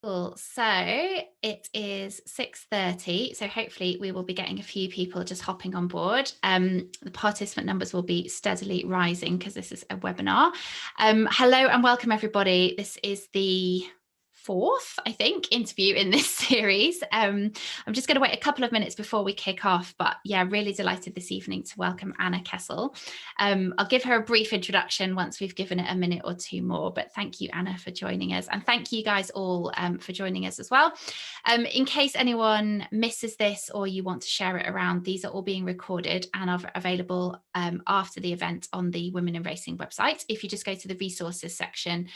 Cool. So it is 6:30. So hopefully we will be getting a few people just hopping on board. The participant numbers will be steadily rising because this is a webinar. Hello and welcome everybody. This is the fourth, I think, interview in this series. I'm just going to wait a couple of minutes before we kick off, but yeah, really delighted this evening to welcome Anna Kessel. I'll give her a brief introduction once we've given it a minute or two more, but thank you, Anna, for joining us. And thank you guys all for joining us as well. In case anyone misses this or you want to share it around, these are all being recorded and are available after the event on the Women in Racing website. If you just go to the resources section,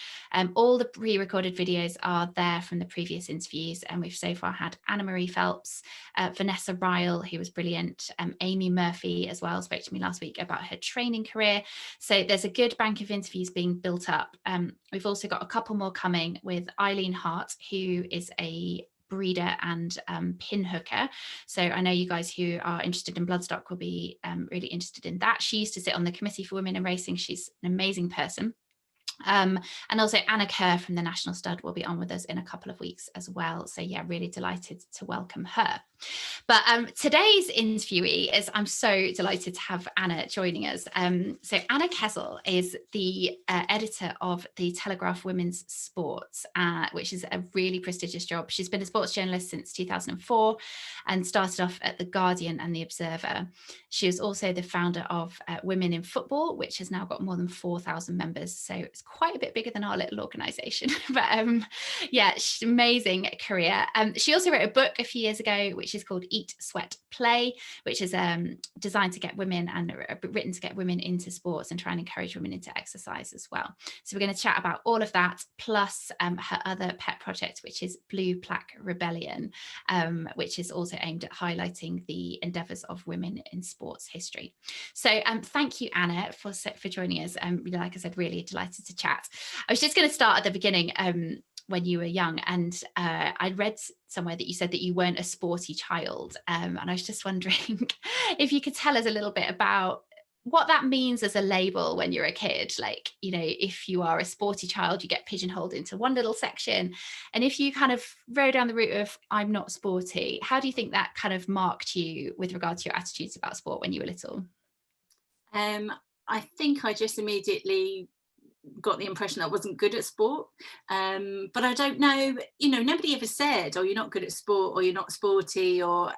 all the pre-recorded videos are there from the previous interviews, and we've so far had Anna Marie Phelps, Vanessa Ryle, who was brilliant, Amy Murphy as well, spoke to me last week about her training career. So there's a good bank of interviews being built up. We've also got a couple more coming with Eileen Hart, who is a breeder and pin hooker. So I know you guys who are interested in bloodstock will be really interested in that. She used to sit on the Committee for Women in Racing. She's an amazing person. And also Anna Kerr from the National Stud will be on with us in a couple of weeks as well. So yeah, really delighted to welcome her. But today's interviewee is, I'm so delighted to have Anna joining us. So Anna Kessel is the editor of the Telegraph Women's Sports, which is a really prestigious job. She's been a sports journalist since 2004 and started off at The Guardian and The Observer. She was also the founder of Women in Football, which has now got more than 4,000 members. So it's quite a bit bigger than our little organisation. But yeah, amazing career. She also wrote a book a few years ago, which is called Eat, Sweat, Play, which is designed to get women and written to get women into sports and try and encourage women into exercise as well. So we're going to chat about all of that, plus her other pet project, which is Blue Plaque Rebellion, which is also aimed at highlighting the endeavours of women in sports history. So thank you, Anna, for joining us. Like I said, really delighted to chat. I was just going to start at the beginning when you were young, and I read somewhere that you said that you weren't a sporty child, and I was just wondering if you could tell us a little bit about what that means as a label when you're a kid. Like, you know, if you are a sporty child, you get pigeonholed into one little section, and if you kind of rode down the route of I'm not sporty, how do you think that kind of marked you with regard to your attitudes about sport when you were little? I think I just immediately got the impression I wasn't good at sport, but I don't know, nobody ever said, oh, you're not good at sport, or you're not sporty, or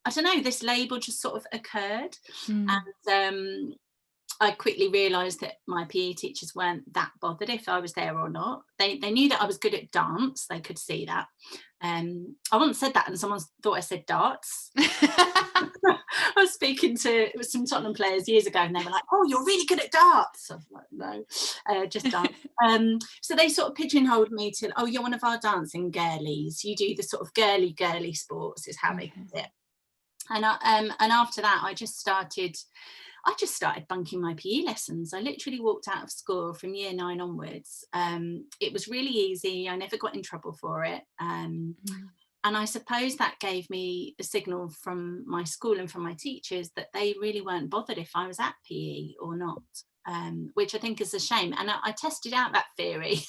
I don't know, this label just sort of occurred. And I quickly realised that my PE teachers weren't that bothered if I was there or not. They knew that I was good at dance, they could see that. I once said that and someone thought I said darts. I was speaking to some Tottenham players years ago, and they were like, oh, you're really good at darts. I was like, no, just dance. So they sort of pigeonholed me to, oh, you're one of our dancing girlies. You do the sort of girly sports, is how they put it. And after that, I just started bunking my PE lessons. I literally walked out of school from year 9 onwards. It was really easy. I never got in trouble for it. And I suppose that gave me the signal from my school and from my teachers that they really weren't bothered if I was at PE or not, which I think is a shame. And I tested out that theory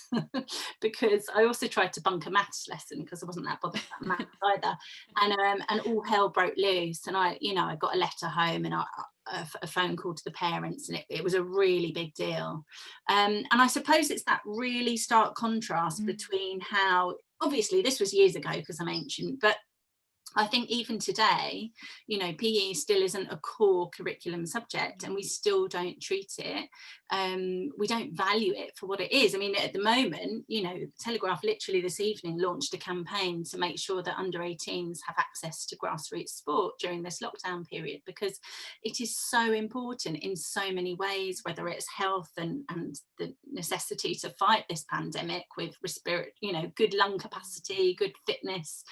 because I also tried to bunk a maths lesson because I wasn't that bothered about maths either. And all hell broke loose. And I got a letter home and a phone call to the parents, and it was a really big deal. And I suppose it's that really stark contrast between how, obviously this was years ago because I'm ancient, but I think even today, PE still isn't a core curriculum subject, and we still don't treat it. We don't value it for what it is. I mean, at the moment, Telegraph literally this evening launched a campaign to make sure that under 18s have access to grassroots sport during this lockdown period, because it is so important in so many ways, whether it's health and the necessity to fight this pandemic with good lung capacity, good fitness,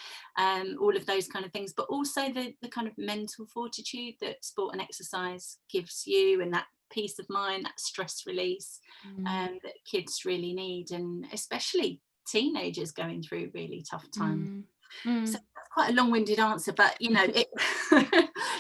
all of those kind of things, but also the kind of mental fortitude that sport and exercise gives you, and that peace of mind, that stress release that kids really need, and especially teenagers going through really tough times. So that's quite a long-winded answer, but you know, it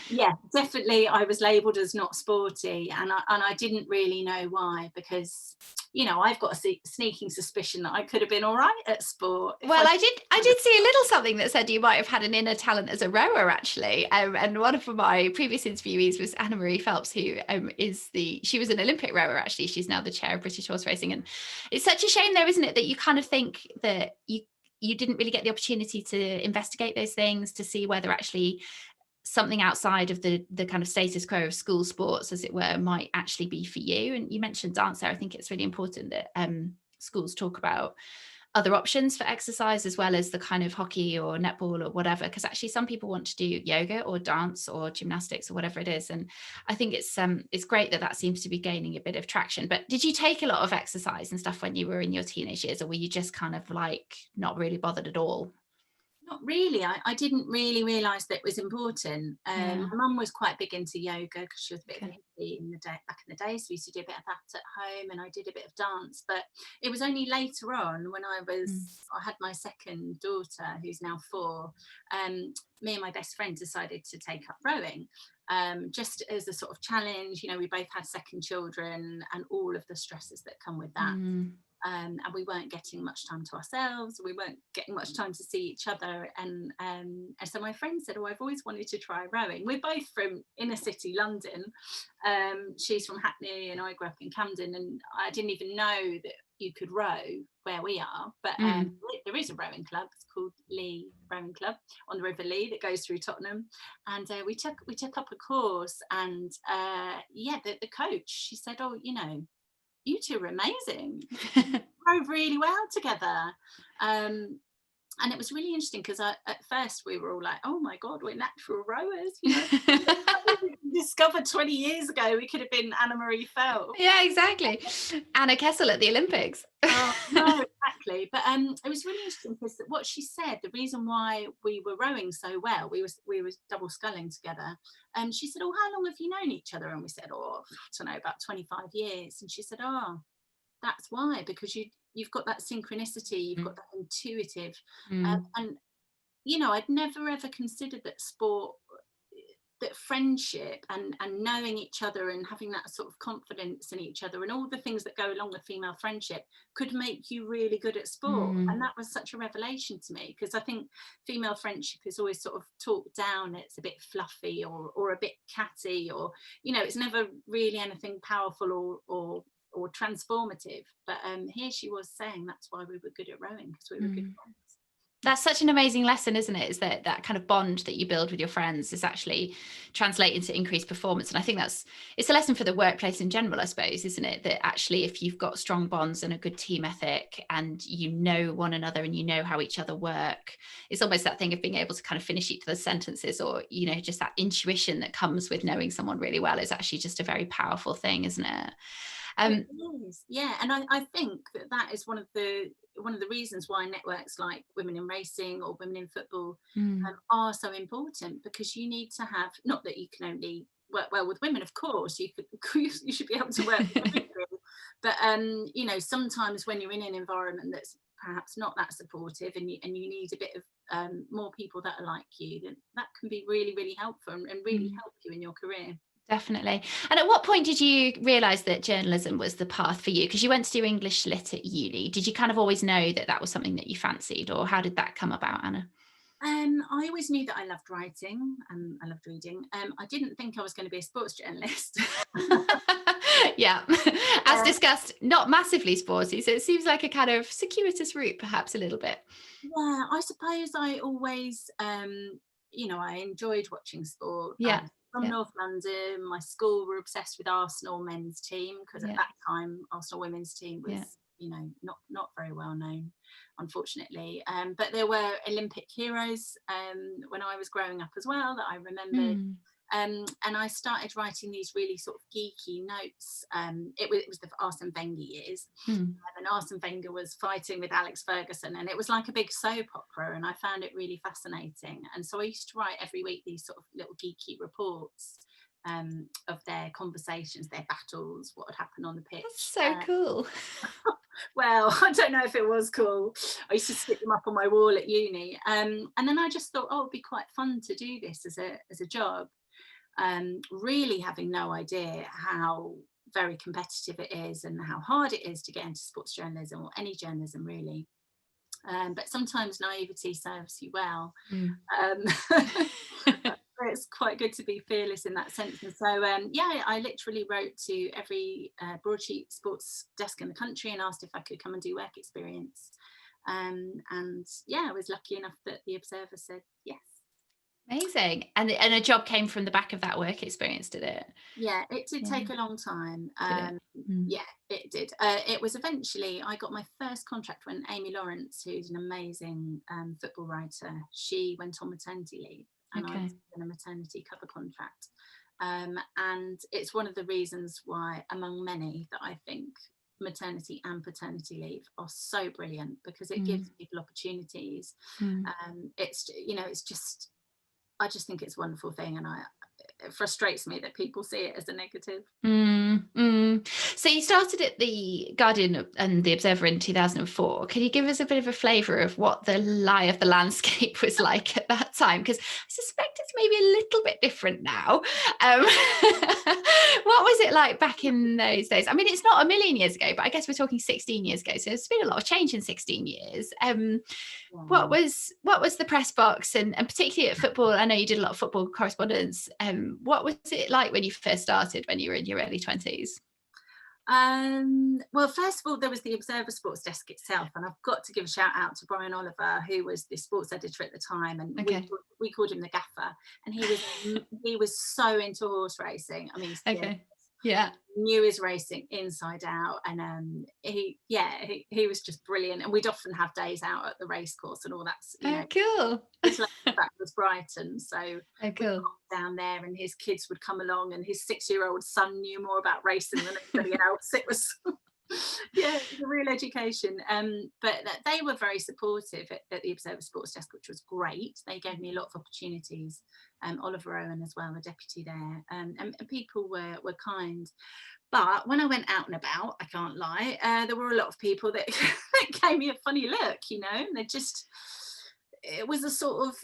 yeah, definitely I was labelled as not sporty, and I didn't really know why, because you know, I've got a sneaking suspicion that I could have been all right at sport if Well, I I did see a little something that said you might have had an inner talent as a rower, actually. And one of my previous interviewees was Anna Marie Phelps, who she was an Olympic rower, actually. She's now the chair of British horse racing. And it's such a shame, though, isn't it, that you kind of think that you didn't really get the opportunity to investigate those things, to see whether actually something outside of the kind of status quo of school sports, as it were, might actually be for you. And you mentioned dance there. I think it's really important that schools talk about other options for exercise, as well as the kind of hockey or netball or whatever, because actually some people want to do yoga or dance or gymnastics or whatever it is. And I think it's great that that seems to be gaining a bit of traction. But did you take a lot of exercise and stuff when you were in your teenage years, or were you just kind of like not really bothered at all? Not really. I didn't really realise that it was important. Yeah. My mum was quite big into yoga because she was a bit of a Okay. hippie back in the day. So we used to do a bit of that at home, and I did a bit of dance. But it was only later on, when Mm. I had my second daughter, who's now 4. Me and my best friend decided to take up rowing, just as a sort of challenge. You know, we both had second children and all of the stresses that come with that. Mm. And we weren't getting much time to ourselves, we weren't getting much time to see each other, and so my friend said, oh, I've always wanted to try rowing. We're both from inner city London. She's from Hackney and I grew up in Camden, and I didn't even know that you could row where we are, but Mm. there is a rowing club. It's called Lee Rowing Club on the River Lee that goes through Tottenham, and we took up a course, and yeah, the coach, she said, oh, you know, you two are amazing. You drove really well together. And it was really interesting because at first we were all like, oh my God, we're natural rowers. You know, we discovered 20 years ago we could have been Anna Marie Phelps. Yeah, exactly. Anna Kessel at the Olympics. Oh, no, exactly. But it was really interesting because what she said, the reason why we were rowing so well, we were double sculling together. She said, oh, how long have you known each other? And we said, oh, I don't know, about 25 years. And she said, oh, that's why, because you've got that synchronicity, you've got that intuitive, Mm. and you know, I'd never ever considered that sport, that friendship and knowing each other and having that sort of confidence in each other and all the things that go along with female friendship could make you really good at sport. Mm. And that was such a revelation to me, because I think female friendship is always sort of talked down, it's a bit fluffy or a bit catty, or you know, it's never really anything powerful or transformative. But here she was saying that's why we were good at rowing, because we were good Mm. friends. That's such an amazing lesson, isn't it? Is that kind of bond that you build with your friends is actually translating to increased performance. And I think it's a lesson for the workplace in general, I suppose, isn't it? That actually, if you've got strong bonds and a good team ethic and you know one another and you know how each other work, it's almost that thing of being able to kind of finish each other's sentences, or, you know, just that intuition that comes with knowing someone really well is actually just a very powerful thing, isn't it? It is, yeah, and I think that is one of the reasons why networks like Women in Racing or Women in Football Mm. are so important, because you need to have, not that you can only work well with women, of course, you should be able to work with everybody, but you know, sometimes when you're in an environment that's perhaps not that supportive, and you need a bit of more people that are like you, then that can be really, really helpful and really Mm. help you in your career. Definitely. And at what point did you realise that journalism was the path for you? Because you went to do English lit at uni. Did you kind of always know that that was something that you fancied, or how did that come about, Anna? I always knew that I loved writing and I loved reading. I didn't think I was going to be a sports journalist. Yeah. As discussed, not massively sporty. So it seems like a kind of circuitous route, perhaps a little bit. Yeah, I suppose I always, you know, I enjoyed watching sport. Yeah. I'm from Yeah. North London. My school were obsessed with Arsenal men's team, because at Yeah. that time Arsenal women's team Yeah. was, you know, not very well known, unfortunately. But there were Olympic heroes when I was growing up as well that I remembered. Mm. And I started writing these really sort of geeky notes. It was the Arsene Wenger years, Mm. and Arsene Wenger was fighting with Alex Ferguson, and it was like a big soap opera, and I found it really fascinating. And so I used to write every week these sort of little geeky reports. of their conversations, their battles, what would happen on the pitch. That's so cool. Well, I don't know if it was cool. I used to stick them up on my wall at uni. And then I just thought, oh, it'd be quite fun to do this as a job. Really having no idea how very competitive it is and how hard it is to get into sports journalism, or any journalism really. But sometimes naivety serves you well. It's quite good to be fearless in that sense. And so I literally wrote to every broadsheet sports desk in the country and asked if I could come and do work experience. And I was lucky enough that the Observer said yes. Amazing. And a job came from the back of that work experience, did it? Yeah, it did take a long time. Yeah, it did. It was eventually, I got my first contract when Amy Lawrence, who's an amazing football writer, she went on maternity leave, and I was in a maternity cover contract. And it's one of the reasons why, among many, that I think maternity and paternity leave are so brilliant, because it gives people opportunities. It's just, I just think it's a wonderful thing, and it frustrates me that people see it as a negative. So you started at the Guardian and the Observer in 2004. Can you give us a bit of a flavour of what the lie of the landscape was like at that time? Because I suspect it's maybe a little bit different now. What was it like back in those days? I mean, it's not a million years ago, but I guess we're talking 16 years ago. So there's been a lot of change in 16 years. What was the press box, and particularly at football? I know you did a lot of football correspondence. What was it like when you first started, when you were in your early 20s? Well, first of all, there was the Observer Sports Desk itself, and I've got to give a shout out to Brian Oliver, who was the sports editor at the time, and we called him the Gaffer, and he was so into horse racing. I mean, knew his racing inside out, and he was just brilliant. And we'd often have days out at the race course and all that. Cool. That was Brighton, so cool. Down there, and his kids would come along, and his 6-year-old son knew more about racing than anybody else. It was it was a real education. But they were very supportive at the Observer Sports Desk, which was great. They gave me a lot of opportunities. Oliver Owen as well, the deputy there, and people were kind. But when I went out and about, I can't lie, there were a lot of people that gave me a funny look, and it was a sort of,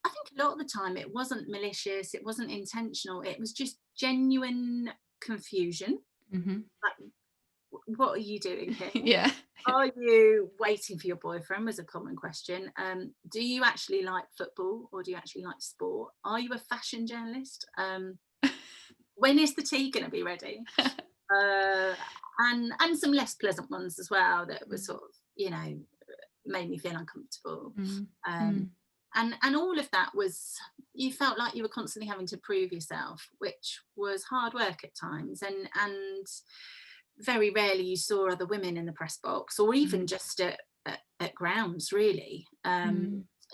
I think a lot of the time it wasn't malicious, it wasn't intentional, it was just genuine confusion. Like, what are you doing here? Are you waiting for your boyfriend, was a common question. Do you actually like football, or do you actually like sport? Are you a fashion journalist? When is the tea going to be ready? And some less pleasant ones as well that were sort of, made me feel uncomfortable. And all of that was, you felt like you were constantly having to prove yourself, which was hard work at times. And very rarely you saw other women in the press box, or even just at grounds, really.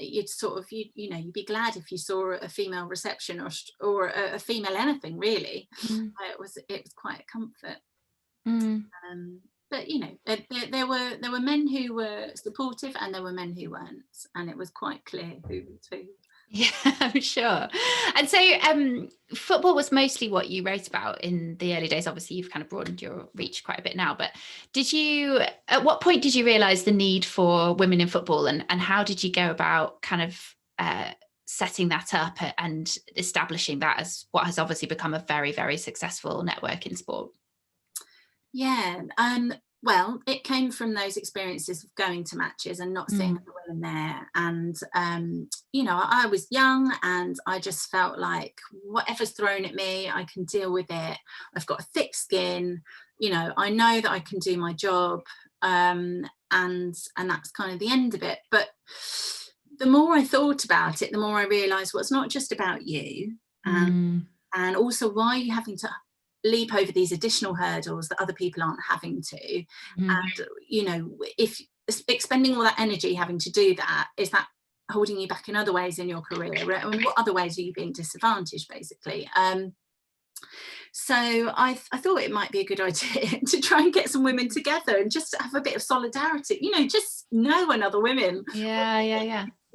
You'd sort of, you'd be glad if you saw a female reception or a female anything, really. It was quite a comfort. But there were men who were supportive, and there were men who weren't, and it was quite clear who was who. Yeah, I'm sure. And so football was mostly what you wrote about in the early days. Obviously, you've kind of broadened your reach quite a bit now, but at what point did you realise the need for women in football, and how did you go about kind of setting that up and establishing that as what has obviously become a very, very successful network in sport? Yeah, well, it came from those experiences of going to matches and not seeing the women there. And, I was young, and I just felt like whatever's thrown at me, I can deal with it. I've got a thick skin, I know that I can do my job. And that's kind of the end of it. But the more I thought about it, the more I realised, well, it's not just about you. And also, why are you having to leap over these additional hurdles that other people aren't having to? And if expending all that energy having to do that, is that holding you back in other ways in your career, and what other ways are you being disadvantaged, basically? So I thought it might be a good idea to try and get some women together and just have a bit of solidarity, just know when other women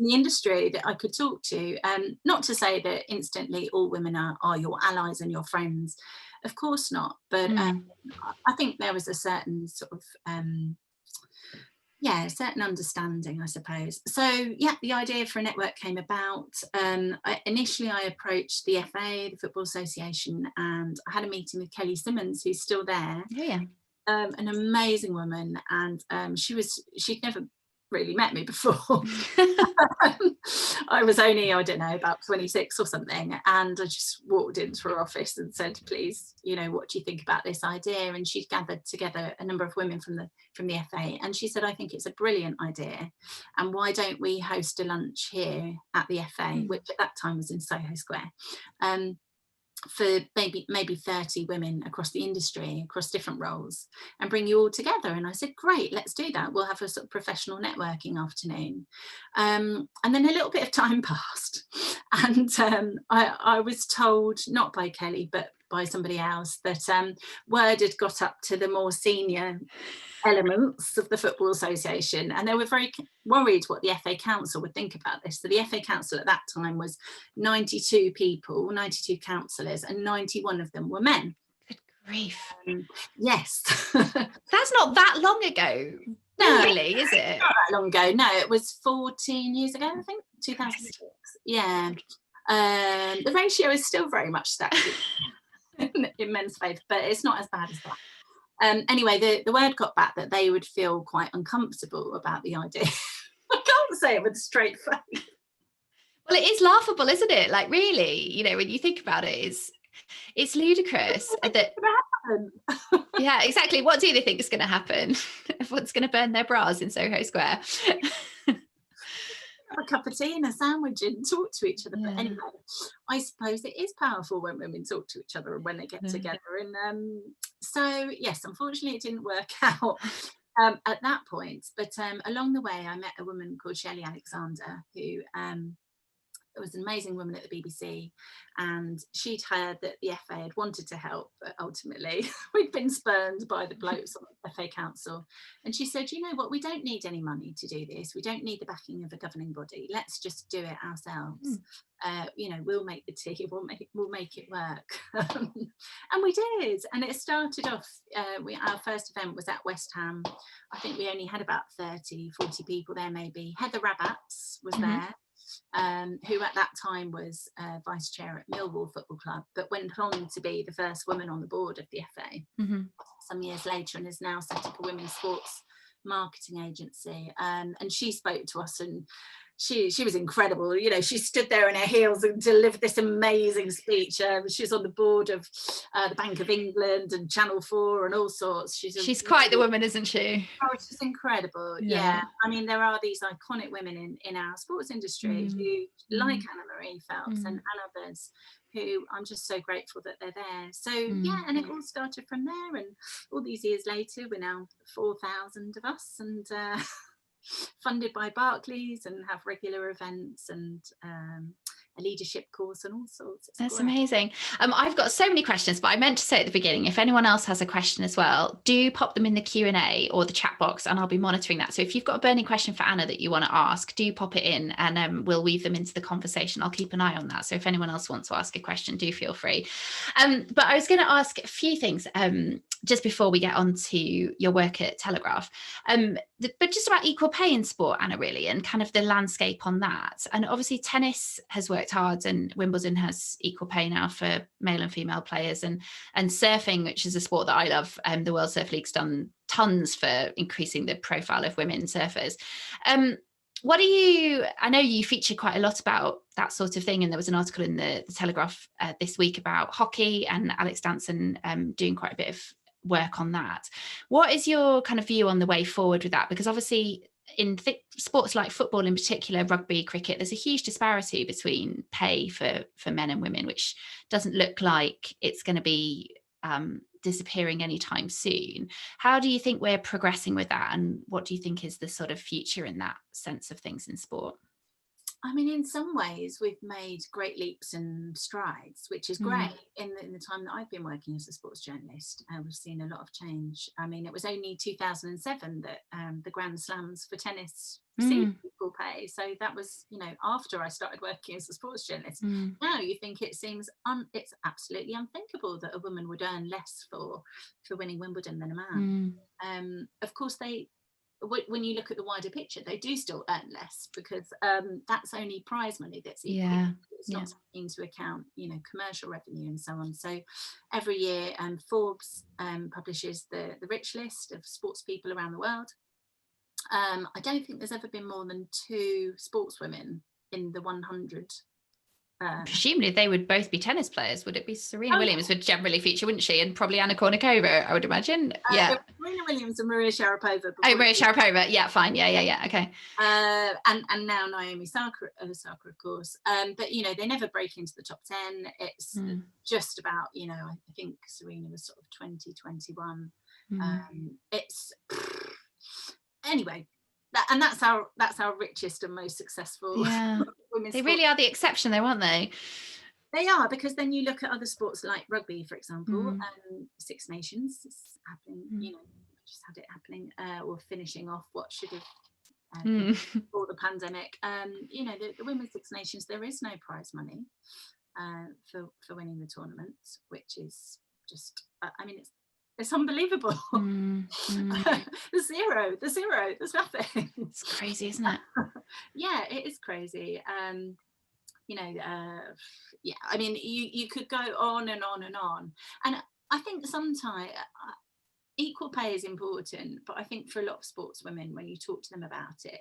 in the industry that I could talk to. Not to say that instantly all women are your allies and your friends, of course not. But I think there was a certain sort of certain understanding, I suppose. So yeah, the idea for a network came about. Initially, I approached the FA, the Football Association, and I had a meeting with Kelly Simmons, who's still there. Oh, yeah. An amazing woman, and she'd never really met me before. I was only, I don't know, about 26 or something, and I just walked into her office and said, please, what do you think about this idea? And she'd gathered together a number of women from the FA, and she said, I think it's a brilliant idea, and why don't we host a lunch here at the FA, which at that time was in Soho Square, for maybe 30 women across the industry, across different roles, and bring you all together. And I said, great, let's do that. We'll have a sort of professional networking afternoon. And then a little bit of time passed, and I was told, not by Kelly, but by somebody else, that word had got up to the more senior elements of the Football Association, and they were very worried what the FA Council would think about this. So the FA Council at that time was 92 people, 92 councillors, and 91 of them were men. Good grief. Yes. That's not that long ago. No, really, is it? Not that long ago. No, it was 14 years ago, I think, 2006. Yeah. The ratio is still very much stacked in men's favour, but it's not as bad as that. Anyway, the word got back that they would feel quite uncomfortable about the idea. I can't say it with a straight face. Well, it is laughable, isn't it? Like, really, when you think about it, it's ludicrous. Yeah, exactly. What do they think is going to happen? Everyone's going to burn their bras in Soho Square. A cup of tea and a sandwich and talk to each other. Yeah. But anyway, I suppose it is powerful when women talk to each other and when they get together. And so, yes, unfortunately, it didn't work out at that point. But along the way, I met a woman called Shelley Alexander, who was an amazing woman at the BBC, and she'd heard that the FA had wanted to help, but ultimately we'd been spurned by the blokes on the FA Council. And she said, what, we don't need any money to do this. We don't need the backing of a governing body. Let's just do it ourselves. We'll make the tea, we'll make it work. And we did. And it started off, our first event was at West Ham. I think we only had about 30, 40 people there maybe. Heather Rabbats was there. Who at that time was vice chair at Millwall Football Club, but went on to be the first woman on the board of the FA some years later, and has now set up a women's sports marketing agency. And she spoke to us, and she was incredible. She stood there in her heels and delivered this amazing speech. She was on the board of the Bank of England and Channel 4 and all sorts. She's quite the woman, isn't she? Oh, she's incredible. Yeah. I mean, there are these iconic women in our sports industry who, like Anna-Marie Phelps and others, who I'm just so grateful that they're there. So yeah, and it all started from there. And all these years later, we're now 4,000 of us, and funded by Barclays, and have regular events and a leadership course and all sorts. That's amazing. I've got so many questions, but I meant to say at the beginning, if anyone else has a question as well, do pop them in the Q&A or the chat box, and I'll be monitoring that. So if you've got a burning question for Anna that you want to ask, do pop it in, and we'll weave them into the conversation. I'll keep an eye on that. So if anyone else wants to ask a question, do feel free. But I was going to ask a few things just before we get on to your work at Telegraph, but just about equal pay in sport, Anna, really, and kind of the landscape on that. And obviously tennis has worked hard, and Wimbledon has equal pay now for male and female players, and surfing, which is a sport that I love, the World Surf League's done tons for increasing the profile of women surfers. I know you feature quite a lot about that sort of thing, and there was an article in the Telegraph this week about hockey, and Alex Danson doing quite a bit of work on that. What is your kind of view on the way forward with that? Because obviously in sports like football in particular, rugby, cricket, there's a huge disparity between pay for men and women, which doesn't look like it's going to be disappearing anytime soon. How do you think we're progressing with that, and what do you think is the sort of future in that sense of things in sport? I mean, in some ways, we've made great leaps and strides, which is great. In the time that I've been working as a sports journalist, we've seen a lot of change. I mean, it was only 2007 that the Grand Slams for tennis received equal pay. So that was, after I started working as a sports journalist. Now you think it seems it's absolutely unthinkable that a woman would earn less for winning Wimbledon than a man. Of course, when you look at the wider picture, they do still earn less, because that's only prize money that's equal. It's not taking into account, commercial revenue and so on. So every year, Forbes publishes the rich list of sports people around the world. I don't think there's ever been more than 2 sportswomen in the 100. Presumably they would both be tennis players. Would it be Serena Williams would generally feature, wouldn't she? And probably Anna Kournikova, I would imagine. Serena Williams and Maria Sharapova. Maria Sharapova. Yeah, fine. Yeah. Okay. And now Naomi Osaka, of course. But they never break into the top 10. It's just about, I think Serena was sort of 2021. It's anyway. And that's our richest and most successful women's They really are the exception, though, aren't they? They are, because then you look at other sports like rugby, for example, Six Nations is happening. Just had it happening, or finishing off what should have before the pandemic. The Women's Six Nations, there is no prize money for winning the tournament, which is just, it's unbelievable. There's zero, there's nothing. It's crazy, isn't it? Yeah, it is crazy. You could go on and on and on. And I think sometimes equal pay is important, but I think for a lot of sportswomen, when you talk to them about it,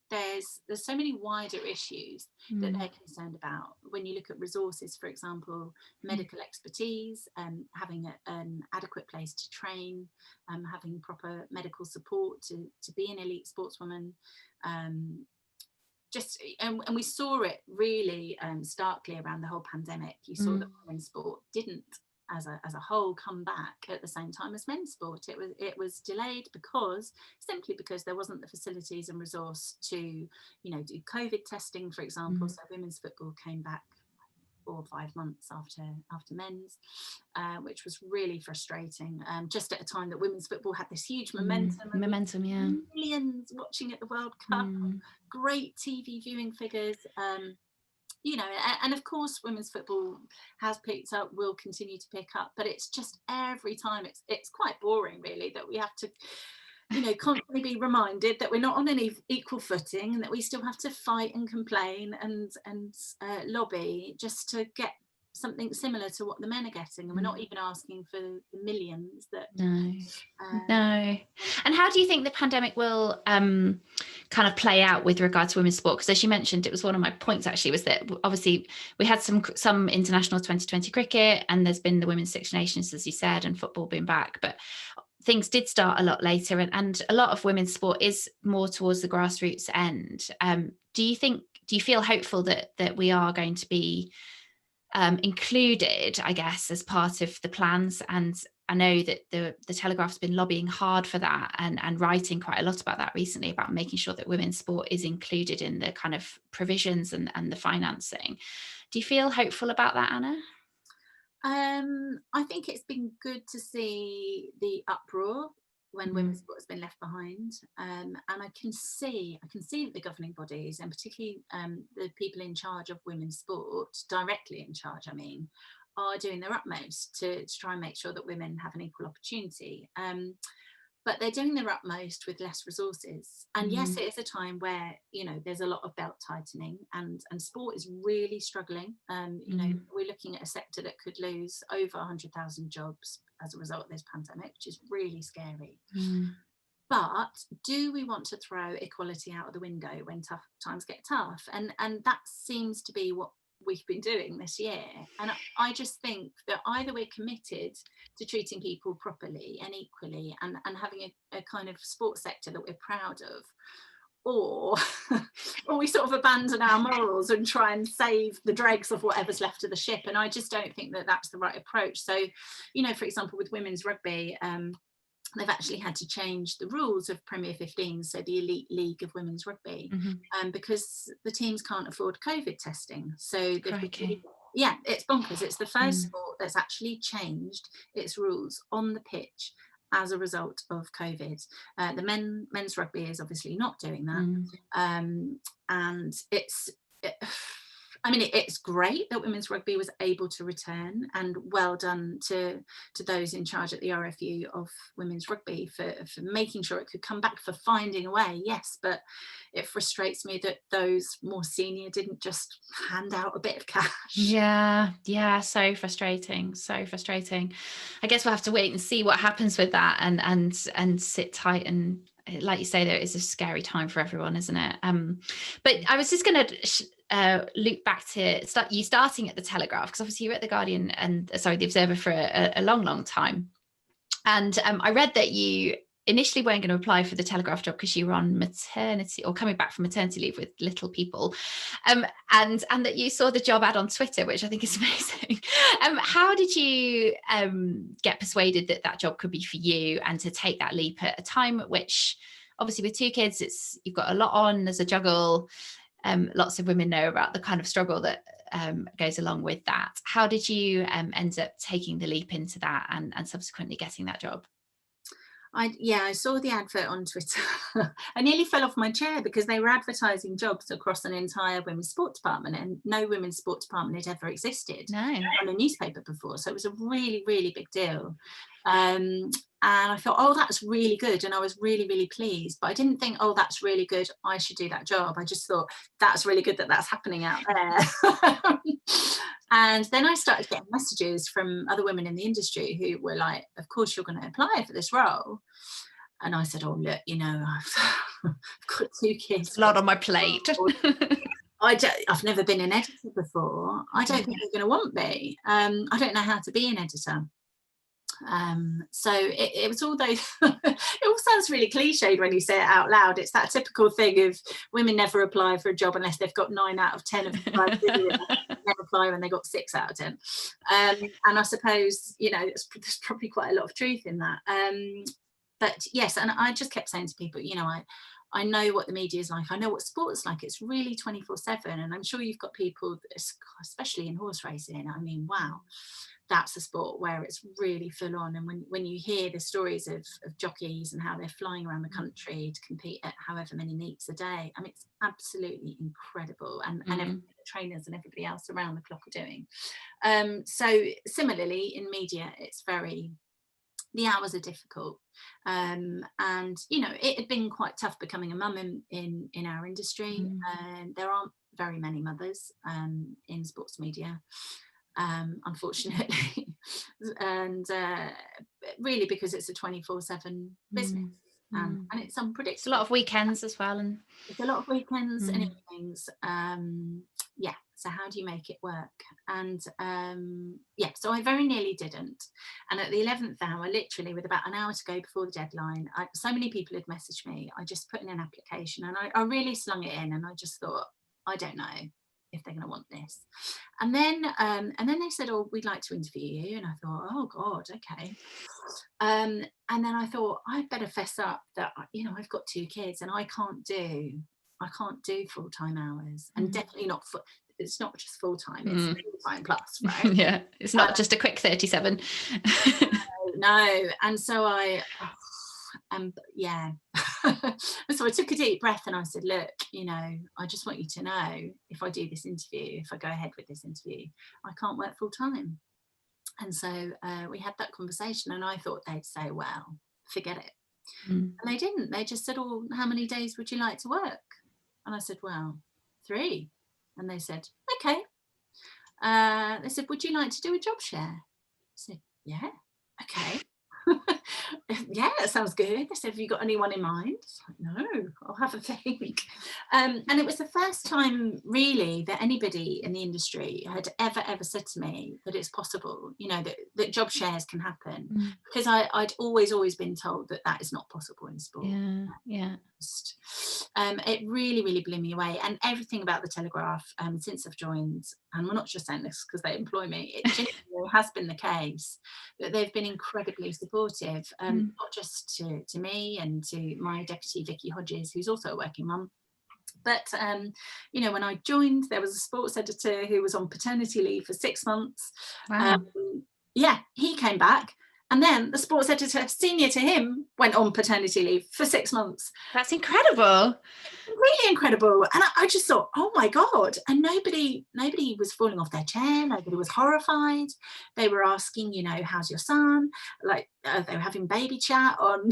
there's so many wider issues that they're concerned about. When you look at resources, for example, medical expertise, having an adequate place to train, having proper medical support to be an elite sportswoman, and we saw it really starkly around the whole pandemic. You saw that women's sport didn't, as a whole, come back at the same time as men's sport. It was delayed simply because there wasn't the facilities and resource to do COVID testing, for example. So women's football came back 4 or 5 months after men's, which was really frustrating, just at a time that women's football had this huge momentum, millions watching at the World Cup, great TV viewing figures, and of course women's football has picked up, will continue to pick up, but it's just every time it's quite boring, really, that we have to constantly be reminded that we're not on any equal footing, and that we still have to fight and complain and lobby just to get something similar to what the men are getting, and we're not even asking for the millions that no. And how do you think the pandemic will kind of play out with regard to women's sport? Because as you mentioned, it was one of my points actually, was that obviously we had some international 2020 cricket, and there's been the Women's Six Nations, as you said, and football being back, but things did start a lot later, and a lot of women's sport is more towards the grassroots end. Do you feel hopeful that we are going to be included, I guess, as part of the plans? And I know that the Telegraph's been lobbying hard for that, and writing quite a lot about that recently, about making sure that women's sport is included in the kind of provisions and the financing. Do you feel hopeful about that, Anna? I think it's been good to see the uproar when women's sport has been left behind, and I can see that the governing bodies, and particularly the people in charge of women's sport, directly in charge, are doing their utmost to try and make sure that women have an equal opportunity. But they're doing their utmost with less resources. And yes, it is a time where, there's a lot of belt tightening, and sport is really struggling. We're looking at a sector that could lose over 100,000 jobs as a result of this pandemic, which is really scary. But do we want to throw equality out of the window when tough times get tough? And that seems to be what we've been doing this year. And I just think that either we're committed to treating people properly and equally, and having a kind of sports sector that we're proud of, or we sort of abandon our morals and try and save the dregs of whatever's left of the ship. And I just don't think that that's the right approach. So, for example, with women's rugby, they've actually had to change the rules of Premier 15, so the elite league of women's rugby, because the teams can't afford COVID testing. So Crikey. yeah, it's bonkers. It's the first Mm. sport that's actually changed its rules on the pitch as a result of COVID. The men's rugby is obviously not doing that, Mm. and it's great that women's rugby was able to return, and well done to those in charge at the RFU of women's rugby for making sure it could come back, for finding a way. Yes, but it frustrates me that those more senior didn't just hand out a bit of cash. Yeah, so frustrating, so frustrating. I guess we'll have to wait and see what happens with that, and sit tight, and like you say, there is a scary time for everyone, isn't it? But I was just going to loop back to starting at the Telegraph, because obviously you were at the Guardian and the Observer for a long time, and I read that you initially weren't going to apply for the Telegraph job because you were on maternity or coming back from maternity leave with little people, and that you saw the job ad on Twitter, which I think is amazing. How did you get persuaded that that job could be for you, and to take that leap at a time which, obviously with 2 kids, you've got a lot on, there's a juggle. Lots of women know about the kind of struggle that goes along with that. How did you end up taking the leap into that, and subsequently getting that job? I saw the advert on Twitter. I nearly fell off my chair, because they were advertising jobs across an entire women's sports department, and no women's sports department had ever existed No. on a newspaper before. So it was a really, really big deal. And I thought, oh, that's really good. And I was really, really pleased. But I didn't think, oh, that's really good, I should do that job. I just thought, that's really good that that's happening out there. And then I started getting messages from other women in the industry who were like, of course you're going to apply for this role. And I said, oh, look, I've got 2 kids. A lot on my plate. I've never been an editor before. I don't think they're going to want me. I don't know how to be an editor. So it was all those, it all sounds really cliched when you say it out loud. It's that typical thing of women never apply for a job unless they've got 9 out of 10 of the criteria. Never apply when they got 6 out of 10. And I suppose, there's probably quite a lot of truth in that. But yes, and I just kept saying to people, I know what the media is like. I know what sport's like. It's really 24/7. And I'm sure you've got people, especially in horse racing. I mean, wow, that's a sport where it's really full on. And when you hear the stories of jockeys and how they're flying around the country to compete at however many meets a day, I mean, it's absolutely incredible. And the trainers and everybody else around the clock are doing. So similarly in media, the hours are difficult. And it had been quite tough becoming a mum in our industry. There aren't very many mothers in sports media, unfortunately. And really, because it's a 24/7 business. And it's unpredictable. It's a lot of weekends as well, and it's a lot of weekends and evenings. So how do you make it work? And so I very nearly didn't. And at the 11th hour, literally with about an hour to go before the deadline, so many people had messaged me. I just put in an application, and I really slung it in, and I just thought, I don't know if they're going to want this. And then they said, oh, we'd like to interview you. And I thought, oh God, okay. And then I thought, I'd better fess up that I've got 2 kids, and I can't do full-time hours, and definitely not it's not just full-time, it's full-time plus, right? Yeah, it's not just a quick 37. No. And so so I took a deep breath, and I said, look, I just want you to know, if I do this interview, if I go ahead with this interview, I can't work full-time. And so we had that conversation, and I thought they'd say, well, forget it. And they didn't. They just said, oh, how many days would you like to work? And I said, well, 3. And they said, okay. They said, would you like to do a job share? I said, yeah, okay. Yeah, that sounds good. They said, have you got anyone in mind? I was like, no, I'll have a think. And it was the first time really that anybody in the industry had ever said to me that it's possible, that job shares can happen. Because I'd always been told that is not possible in sport. Yeah. most. It really, really blew me away. And everything about the Telegraph, since I've joined, and we're not just saying this because they employ me, it genuinely has been the case that they've been incredibly supportive, not just to me and to my deputy Vicky Hodges, who's also a working mum, but when I joined, there was a sports editor who was on paternity leave for 6 months. Wow. Yeah, he came back, and then the sports editor senior to him went on paternity leave for 6 months. That's incredible. Really incredible. And I just thought, oh my God. And nobody was falling off their chair. Nobody was horrified. They were asking, how's your son? Like, they were having baby chat on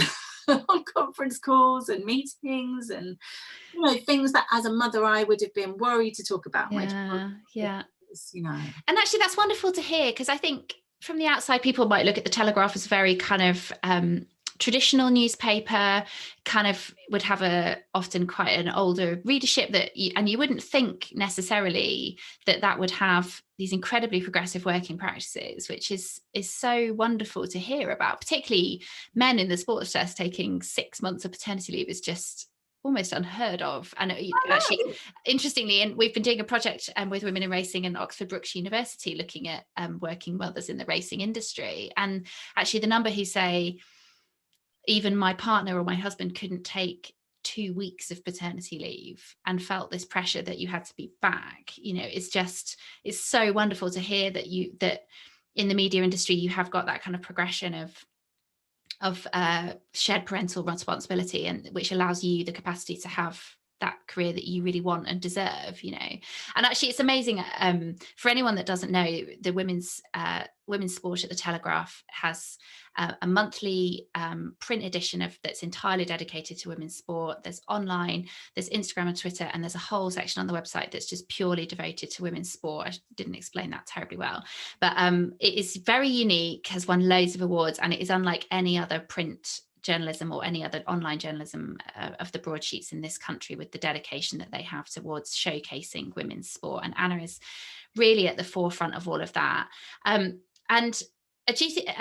on conference calls and meetings, and things that as a mother I would have been worried to talk about my child. Yeah. And actually that's wonderful to hear, because I think from the outside people might look at the Telegraph as very kind of traditional newspaper, kind of would have often quite an older readership, and you wouldn't think necessarily that would have these incredibly progressive working practices, which is so wonderful to hear about. Particularly men in the sports desk taking 6 months of paternity leave is just almost unheard of. And actually, interestingly, and we've been doing a project with women in racing in Oxford Brookes University looking at working mothers in the racing industry, and actually the number who say even my partner or my husband couldn't take 2 weeks of paternity leave and felt this pressure that you had to be back, it's so wonderful to hear that in the media industry you have got that kind of progression of shared parental responsibility, and which allows you the capacity to have that career that you really want and deserve. And actually it's amazing, for anyone that doesn't know, the women's sport at the Telegraph has a monthly print edition that's entirely dedicated to women's sport. There's online, there's Instagram and Twitter, and there's a whole section on the website that's just purely devoted to women's sport. I didn't explain that terribly well, but it is very unique, has won loads of awards, and it is unlike any other print journalism or any other online journalism of the broadsheets in this country, with the dedication that they have towards showcasing women's sport. And Anna is really at the forefront of all of that. And I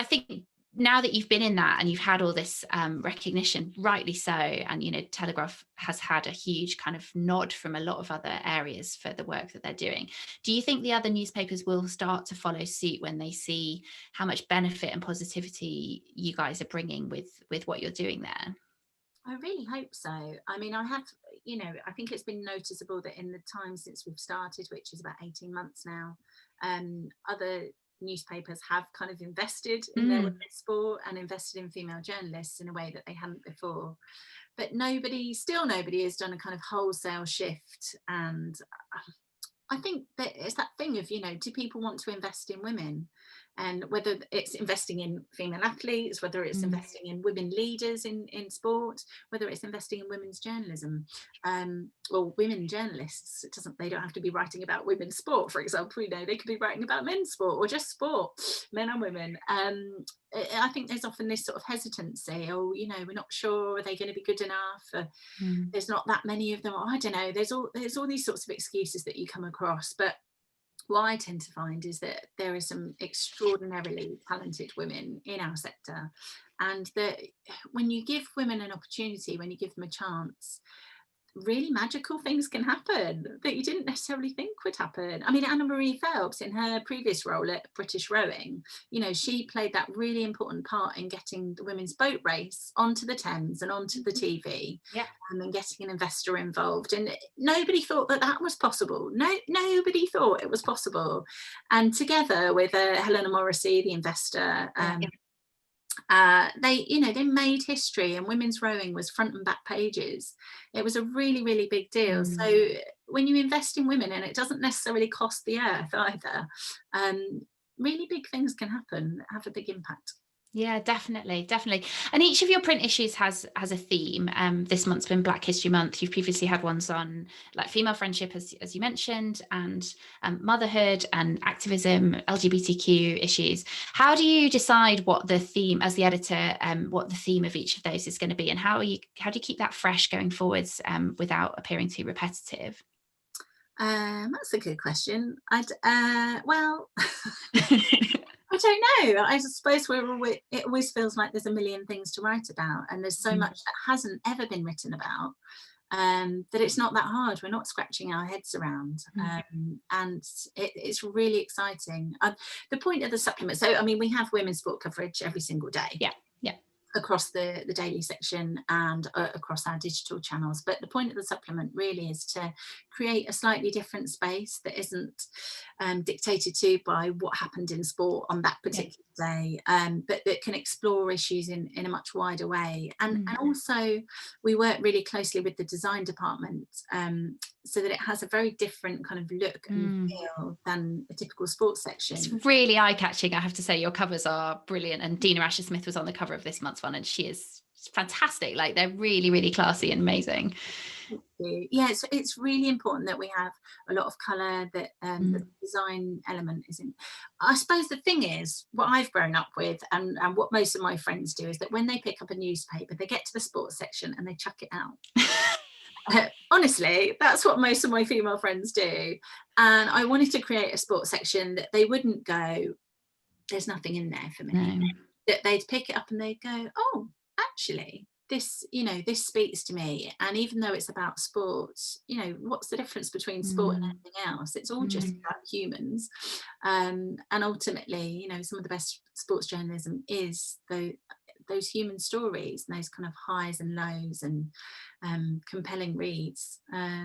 think now that you've been in that and you've had all this recognition, rightly so, and Telegraph has had a huge kind of nod from a lot of other areas for the work that they're doing, do you think the other newspapers will start to follow suit when they see how much benefit and positivity you guys are bringing with what you're doing there? I really hope so. I mean, I think it's been noticeable that in the time since we've started, which is about 18 months now, other newspapers have kind of invested in their women's sport and invested in female journalists in a way that they hadn't before. But nobody has done a kind of wholesale shift. And I think that it's that thing of, do people want to invest in women? And whether it's investing in female athletes, whether it's investing in women leaders in sport, whether it's investing in women's journalism, or women journalists. They don't have to be writing about women's sport, for example. They could be writing about men's sport or just sport, men and women. I think there's often this sort of hesitancy. We're not sure, are they going to be good enough? There's not that many of them. I don't know. There's all these sorts of excuses that you come across, but what I tend to find is that there are some extraordinarily talented women in our sector, and that when you give women an opportunity, when you give them a chance, really magical things can happen that you didn't necessarily think would happen. I mean, Anna Marie Phelps, in her previous role at British Rowing, she played that really important part in getting the women's boat race onto the Thames and onto the TV, and then getting an investor involved. And nobody thought that was possible. Nobody thought it was possible. And together with Helena Morrissey, the investor, they made history, and women's rowing was front and back pages. It was a really, really big deal. So when you invest in women, and it doesn't necessarily cost the earth either, really big things can happen that have a big impact. Yeah, definitely. And each of your print issues has a theme. This month's been Black History Month. You've previously had ones on like female friendship, as you mentioned, and motherhood and activism, LGBTQ issues. How do you decide what the theme, as the editor, what the theme of each of those is going to be, and how do you keep that fresh going forwards without appearing too repetitive? That's a good question. I don't know. I suppose it always feels like there's a million things to write about, and there's so Mm. much that hasn't ever been written about, that it's not that hard. We're not scratching our heads around, Mm. and it's really exciting. The point of the supplement. So, I mean, we have women's sport coverage every single day Yeah. Yeah. across the daily section and across our digital channels. But the point of the supplement really is to create a slightly different space that isn't dictated to by what happened in sport on that Yeah. particular day, but that can explore issues in a much wider way. And Mm. also we work really closely with the design department, so that it has a very different kind of look and Mm. feel than a typical sports section. It's really eye-catching, I have to say. Your covers are brilliant, and Dina Asher Smith was on the cover of this month's one, and she is fantastic. Like, they're really, really classy and amazing. Yeah, it's really important that we have a lot of colour, that the design element is in. I suppose the thing is, what I've grown up with, and what most of my friends do, is that when they pick up a newspaper, they get to the sports section and they chuck it out. Honestly, that's what most of my female friends do. And I wanted to create a sports section that they wouldn't go, there's nothing in there for me. No. That they'd pick it up and they'd go, oh, actually, this, this speaks to me. And even though it's about sports, what's the difference between sport and anything else? It's all just about humans. And ultimately, some of the best sports journalism is those human stories and those kind of highs and lows and compelling reads.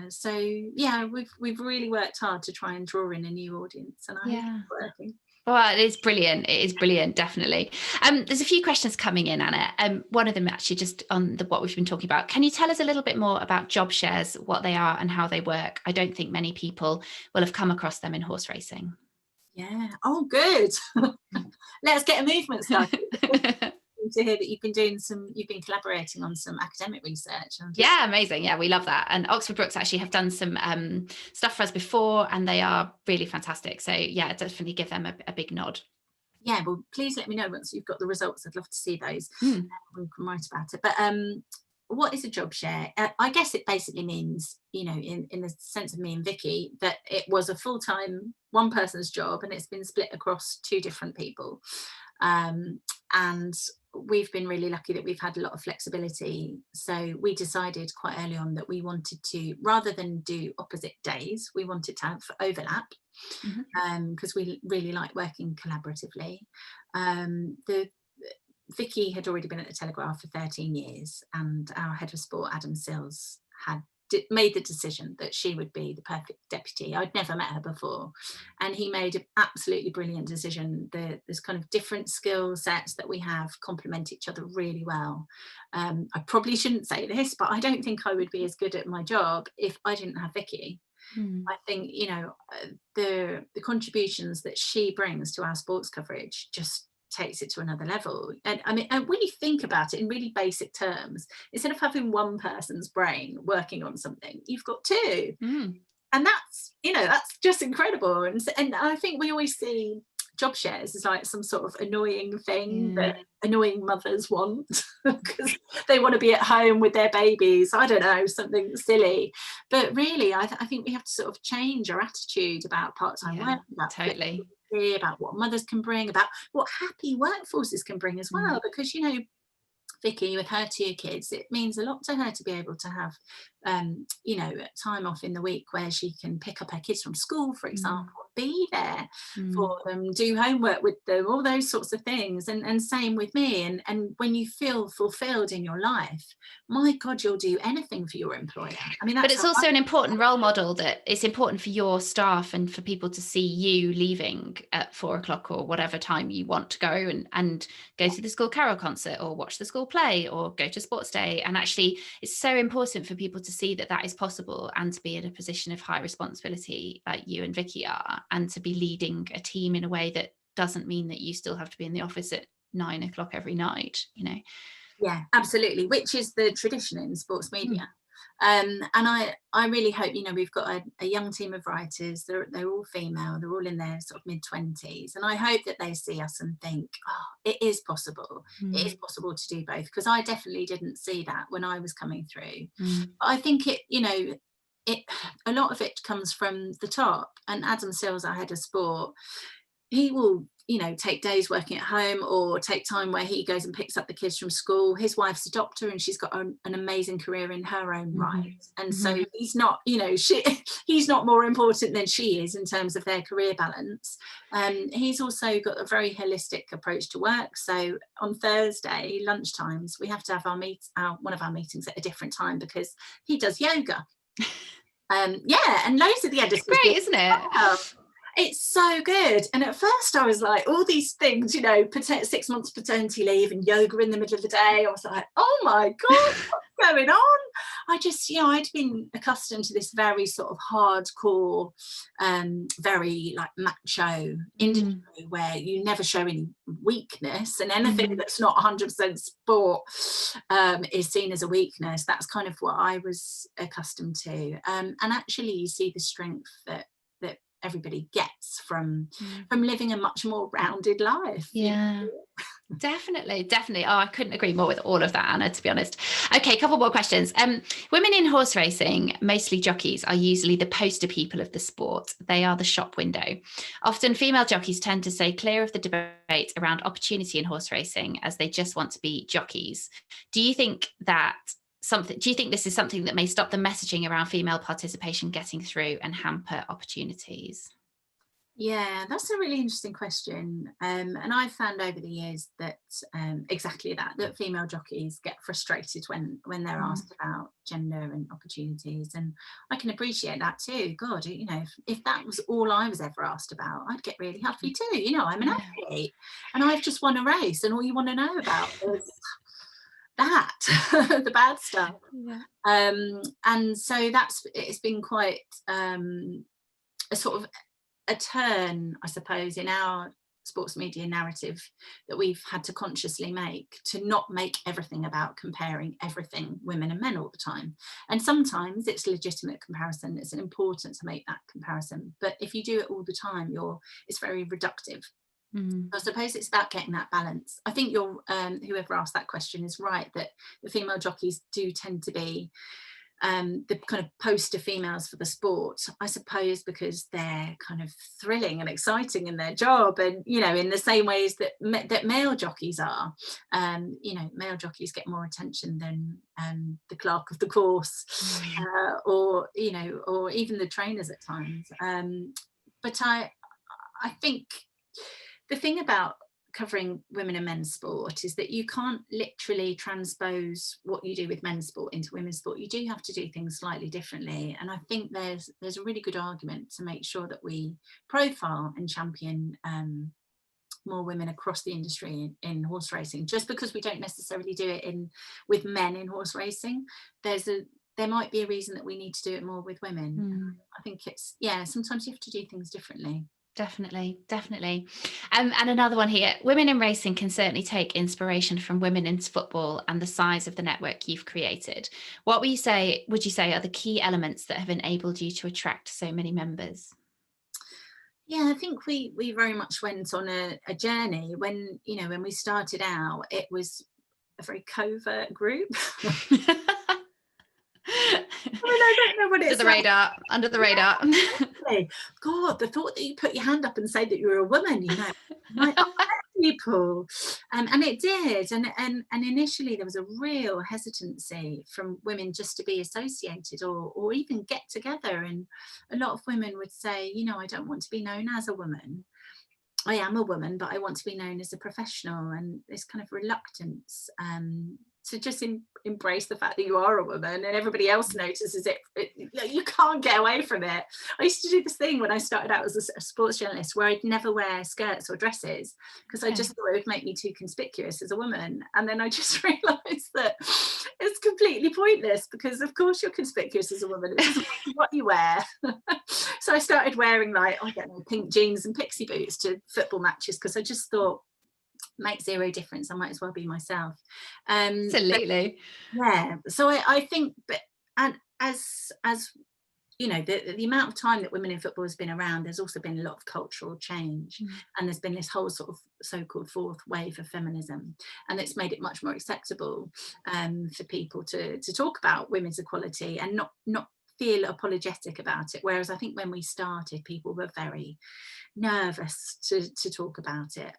So yeah, we've really worked hard to try and draw in a new audience, and I hope it's working. Well, it is brilliant. It is brilliant, definitely. There's a few questions coming in, Anna. One of them actually just on what we've been talking about. Can you tell us a little bit more about job shares, what they are and how they work? I don't think many people will have come across them in horse racing. Yeah. Oh, good. Let's get a movement started. To hear that you've been collaborating on some academic research. Yeah, amazing. Yeah, we love that. And Oxford Brookes actually have done some stuff for us before, and they are really fantastic. So yeah, definitely give them a big nod. Yeah, well, please let me know once you've got the results. I'd love to see those. Mm. We can write about it. But what is a job share? I guess it basically means, in the sense of me and Vicky, that it was a full-time one person's job and it's been split across two different people. And we've been really lucky that we've had a lot of flexibility. So we decided quite early on that we wanted to, rather than do opposite days, we wanted to have overlap, because we really like working collaboratively. Vicky had already been at the Telegraph for 13 years, and our head of sport, Adam Sills, had made the decision that she would be the perfect deputy. I'd never met her before, and he made an absolutely brilliant decision. There's kind of different skill sets that we have complement each other really well. I probably shouldn't say this, but I don't think I would be as good at my job if I didn't have Vicky. I think the contributions that she brings to our sports coverage just takes it to another level. And I mean, and when you think about it in really basic terms, instead of having one person's brain working on something, you've got two. And that's just incredible. And I think we always see job shares as like some sort of annoying thing that annoying mothers want because they want to be at home with their babies. I don't know, something silly. But really, I think we have to sort of change our attitude about part-time work, about totally. about what mothers can bring, about what happy workforces can bring as well. Because, Vicky, with her two kids, it means a lot to her to be able to have, time off in the week where she can pick up her kids from school, for example, be there for them, do homework with them, all those sorts of things. And same with me. And when you feel fulfilled in your life, my God, you'll do anything for your employer. I mean, but it's also an important role model, that it's important for your staff and for people to see you leaving at 4:00 or whatever time you want to go and go to the school carol concert or watch the school play or go to sports day. And actually, it's so important for people to see that is possible, and to be in a position of high responsibility like you and Vicky are, and to be leading a team in a way that doesn't mean that you still have to be in the office at 9:00 every night. Yeah, absolutely, which is the tradition in sports media. And I really hope, we've got a young team of writers. They're all female. They're all in their sort of mid-20s. And I hope that they see us and think, oh, it is possible. It is possible to do both. Because I definitely didn't see that when I was coming through. But I think a lot of it comes from the top. And Adam Sills, our head of sport, he will take days working at home, or take time where he goes and picks up the kids from school. His wife's a doctor and she's got an amazing career in her own right. And so he's not, he's not more important than she is in terms of their career balance. He's also got a very holistic approach to work. So on Thursday lunchtimes, we have to have one of our meetings at a different time because he does yoga. And loads of the editors. It's great, isn't it? Oh, it's so good. And at first I was like, all these things, 6 months paternity leave and yoga in the middle of the day. I was like, oh my God, what's going on? I just, I'd been accustomed to this very sort of hardcore, very like macho industry where you never show any weakness, and anything that's not 100% sport is seen as a weakness. That's kind of what I was accustomed to. And actually you see the strength that everybody gets from living a much more rounded life. Definitely. Oh, I couldn't agree more with all of that, Anna, to be honest. Okay, a couple more questions. Women in horse racing, mostly jockeys, are usually the poster people of the sport. They are the shop window. Often female jockeys tend to stay clear of the debate around opportunity in horse racing, as they just want to be jockeys. Do you think this is something that may stop the messaging around female participation getting through and hamper opportunities? Yeah, that's a really interesting question. And I've found over the years that exactly that female jockeys get frustrated when they're asked about gender and opportunities. And I can appreciate that too. God, if that was all I was ever asked about, I'd get really huffy too. I'm an athlete and I've just won a race, and all you want to know about is the bad stuff. And so it's been quite a sort of a turn, I suppose, in our sports media narrative that we've had to consciously make, to not make everything about comparing everything women and men all the time. And sometimes it's legitimate comparison, it's important to make that comparison, but if you do it all the time, it's very reductive. I suppose it's about getting that balance. I think whoever asked that question is right, that the female jockeys do tend to be the kind of poster females for the sport, I suppose, because they're kind of thrilling and exciting in their job, and in the same ways that male jockeys are. Male jockeys get more attention than the clerk of the course, or even the trainers at times. But I think the thing about covering women and men's sport is that you can't literally transpose what you do with men's sport into women's sport. You do have to do things slightly differently, and I think there's a really good argument to make sure that we profile and champion more women across the industry in horse racing. Just because we don't necessarily do it with men in horse racing, there might be a reason that we need to do it more with women. I think sometimes you have to do things differently. Definitely. And another one here. Women in racing can certainly take inspiration from women in football and the size of the network you've created. What would you say are the key elements that have enabled you to attract so many members? Yeah, I think we very much went on a journey. When we started out, it was a very covert group. I don't know what it's under the radar. God, the thought that you put your hand up and say that you're a woman, might upset people. And it did. And initially there was a real hesitancy from women just to be associated or even get together. And a lot of women would say, I don't want to be known as a woman. I am a woman, but I want to be known as a professional. And this kind of reluctance to just embrace the fact that you are a woman, and everybody else notices it. You can't get away from it. I used to do this thing when I started out as a sports journalist where I'd never wear skirts or dresses because I just thought it would make me too conspicuous as a woman. And then I just realised that it's completely pointless, because of course you're conspicuous as a woman. It doesn't matter what you wear. So I started wearing pink jeans and pixie boots to football matches, because I just thought, makes zero difference, I might as well be myself. Absolutely. So I think, but and as the amount of time that women in football has been around, there's also been a lot of cultural change, and there's been this whole sort of so-called fourth wave of feminism, and it's made it much more acceptable for people to talk about women's equality, and not feel apologetic about it. Whereas I think when we started, people were very nervous to talk about it.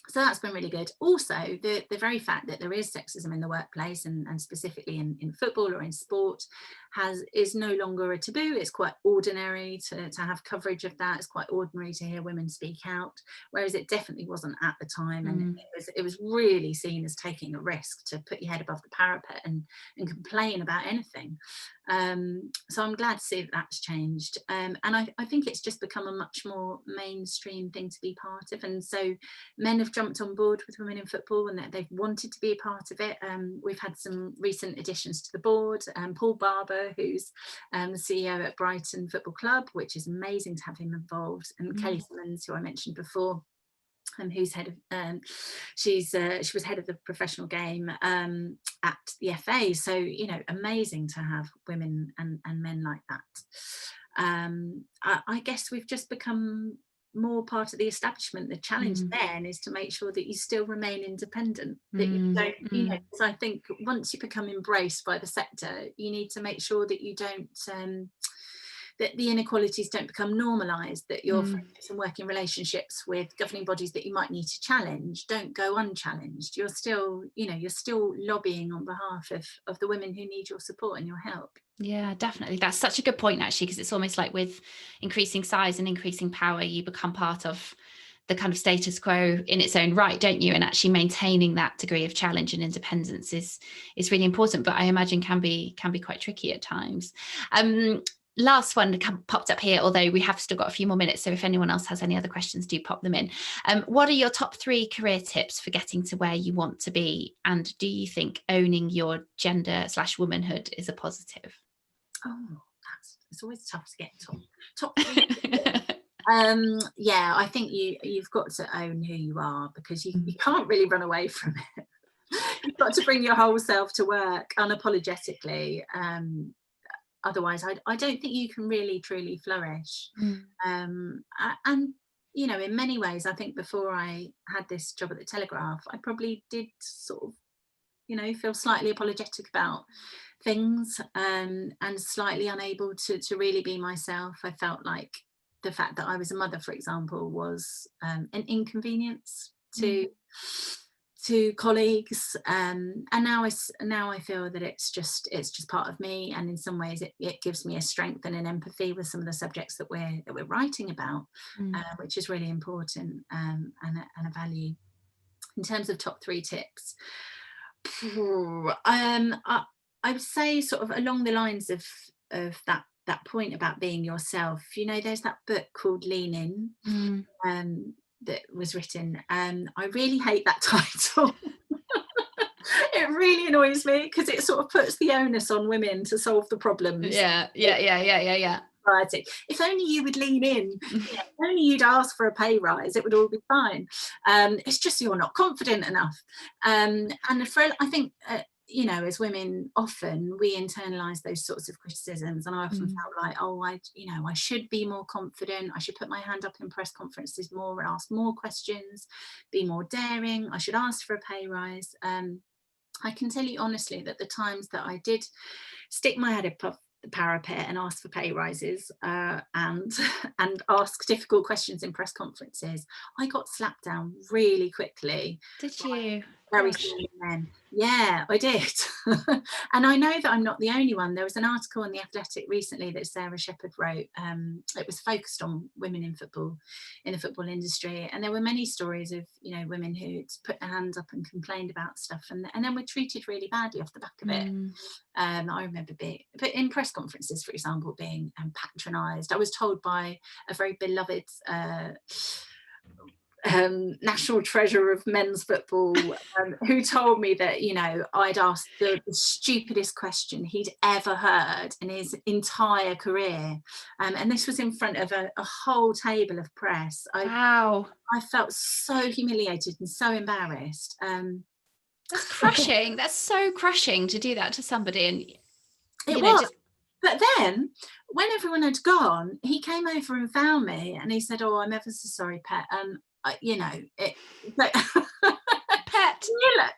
So that's been really good. Also, the very fact that there is sexism in the workplace, and specifically in football or in sport, is no longer a taboo. It's quite ordinary to have coverage of that. It's quite ordinary to hear women speak out, whereas it definitely wasn't at the time. And it was really seen as taking a risk to put your head above the parapet and complain about anything. So I'm glad to see that that's changed. And I think it's just become a much more mainstream thing to be part of. And so men have jumped on board with women in football, and that they've wanted to be a part of it. We've had some recent additions to the board. Paul Barber, who's the CEO at Brighton Football Club, which is amazing to have him involved, and Kelly Simmons, who I mentioned before, who's head of she was head of the professional game at the FA. So, you know, amazing to have women and men like that. I guess we've just become more part of the establishment. The challenge then is to make sure that you still remain independent, that you don't, you know, so I think once you become embraced by the sector, you need to make sure that you don't that the inequalities don't become normalised, that your friendships and working relationships with governing bodies that you might need to challenge don't go unchallenged. You're still, you know, you're still lobbying on behalf of the women who need your support and your help. Yeah, definitely. That's such a good point, actually, because it's almost like with increasing size and increasing power, you become part of the kind of status quo in its own right, don't you? And actually maintaining that degree of challenge and independence is really important, but I imagine can be quite tricky at times. Last one popped up here, although we have still got a few more minutes. So if anyone else has any other questions, do pop them in. What are your top 3 career tips for getting to where you want to be? And do you think owning your gender/womanhood is a positive? Oh, it's always tough to get top 3. Yeah, I think you've got to own who you are, because you can't really run away from it. You've got to bring your whole self to work unapologetically. Otherwise, I don't think you can really truly flourish. And you know, in many ways, I think before I had this job at the Telegraph, I probably did sort of, you know, feel slightly apologetic about things, and slightly unable to really be myself. I felt like the fact that I was a mother, for example, was an inconvenience to colleagues, and now I feel that it's just part of me, and in some ways it gives me a strength and an empathy with some of the subjects that we're writing about, which is really important, and a value. In terms of top 3 tips, I would say sort of along the lines of that point about being yourself. You know, there's that book called Lean In, that was written. I really hate that title. It really annoys me, because it sort of puts the onus on women to solve the problems. Yeah. If only you would lean in, if only you'd ask for a pay rise, it would all be fine. It's just you're not confident enough. And I think, you know, as women, often we internalize those sorts of criticisms, and I often felt like, oh, I should be more confident. I should put my hand up in press conferences more and ask more questions, be more daring. I should ask for a pay rise. I can tell you honestly that the times that I did stick my head above the parapet and ask for pay rises, and ask difficult questions in press conferences, I got slapped down really quickly. Did you? Very senior men. Yeah, I did. And I know that I'm not the only one. There was an article in The Athletic recently that Sarah Shepherd wrote. It was focused on women in football, in the football industry, and there were many stories of, you know, women who'd put their hands up and complained about stuff, and then were treated really badly off the back of it. I remember but in press conferences, for example, being patronised. I was told by a very beloved national treasure of men's football, who told me that, you know, I'd asked the stupidest question he'd ever heard in his entire career, and this was in front of a whole table of press. Wow. I felt so humiliated and so embarrassed. That's crushing. That's so crushing to do that to somebody. And it was. But then, when everyone had gone, he came over and found me, and he said, "Oh, I'm ever so sorry, Pet. You know, Pet."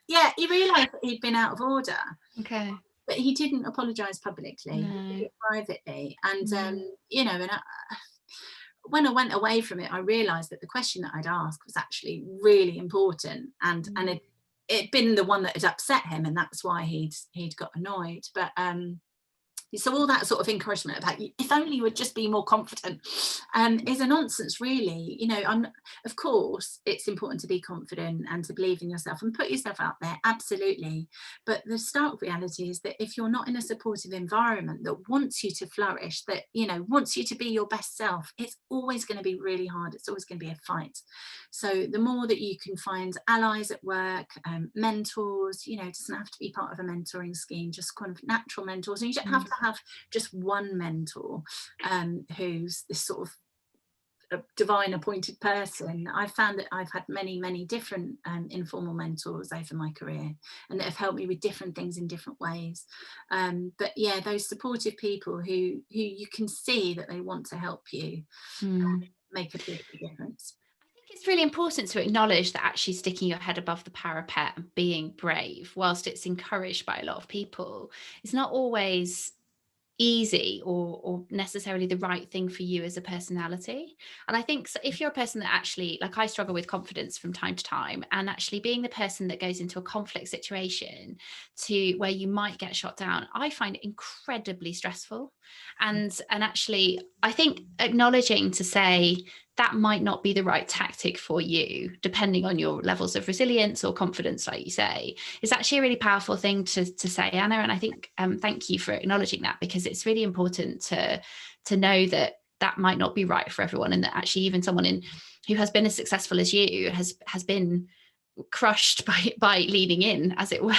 Yeah, he realised that he'd been out of order. Okay. but he didn't apologise publicly. He did No. it privately. And, Mm. and when I went away from it, I realised that the question that I'd asked was actually really important, and Mm. it'd been the one that had upset him, and that's why he'd got annoyed. But so all that sort of encouragement about if only you would just be more confident is a nonsense, really. Of course it's important to be confident and to believe in yourself and put yourself out there, absolutely, but the stark reality is that if you're not in a supportive environment that wants you to flourish, that wants you to be your best self, it's always going to be really hard. It's always going to be a fight. So the more that you can find allies at work, mentors, it doesn't have to be part of a mentoring scheme, just kind of natural mentors, and you don't have to have just one mentor who's this sort of a divine appointed person. I've found that I've had many different informal mentors over my career, and that have helped me with different things in different ways. But yeah, those supportive people who you can see that they want to help you Mm. make a big difference. It's really important to acknowledge that actually sticking your head above the parapet and being brave, whilst it's encouraged by a lot of people, is not always easy or necessarily the right thing for you as a personality. And I think if you're a person that actually, like I struggle with confidence from time to time, and actually being the person that goes into a conflict situation to where you might get shot down, I find it incredibly stressful. And actually I think acknowledging to say that might not be the right tactic for you, depending on your levels of resilience or confidence, like you say, is actually a really powerful thing to say, Anna. And I think thank you for acknowledging that, because it's really important to know that that might not be right for everyone, and that actually even someone who has been as successful as you has been crushed by leaning in, as it were.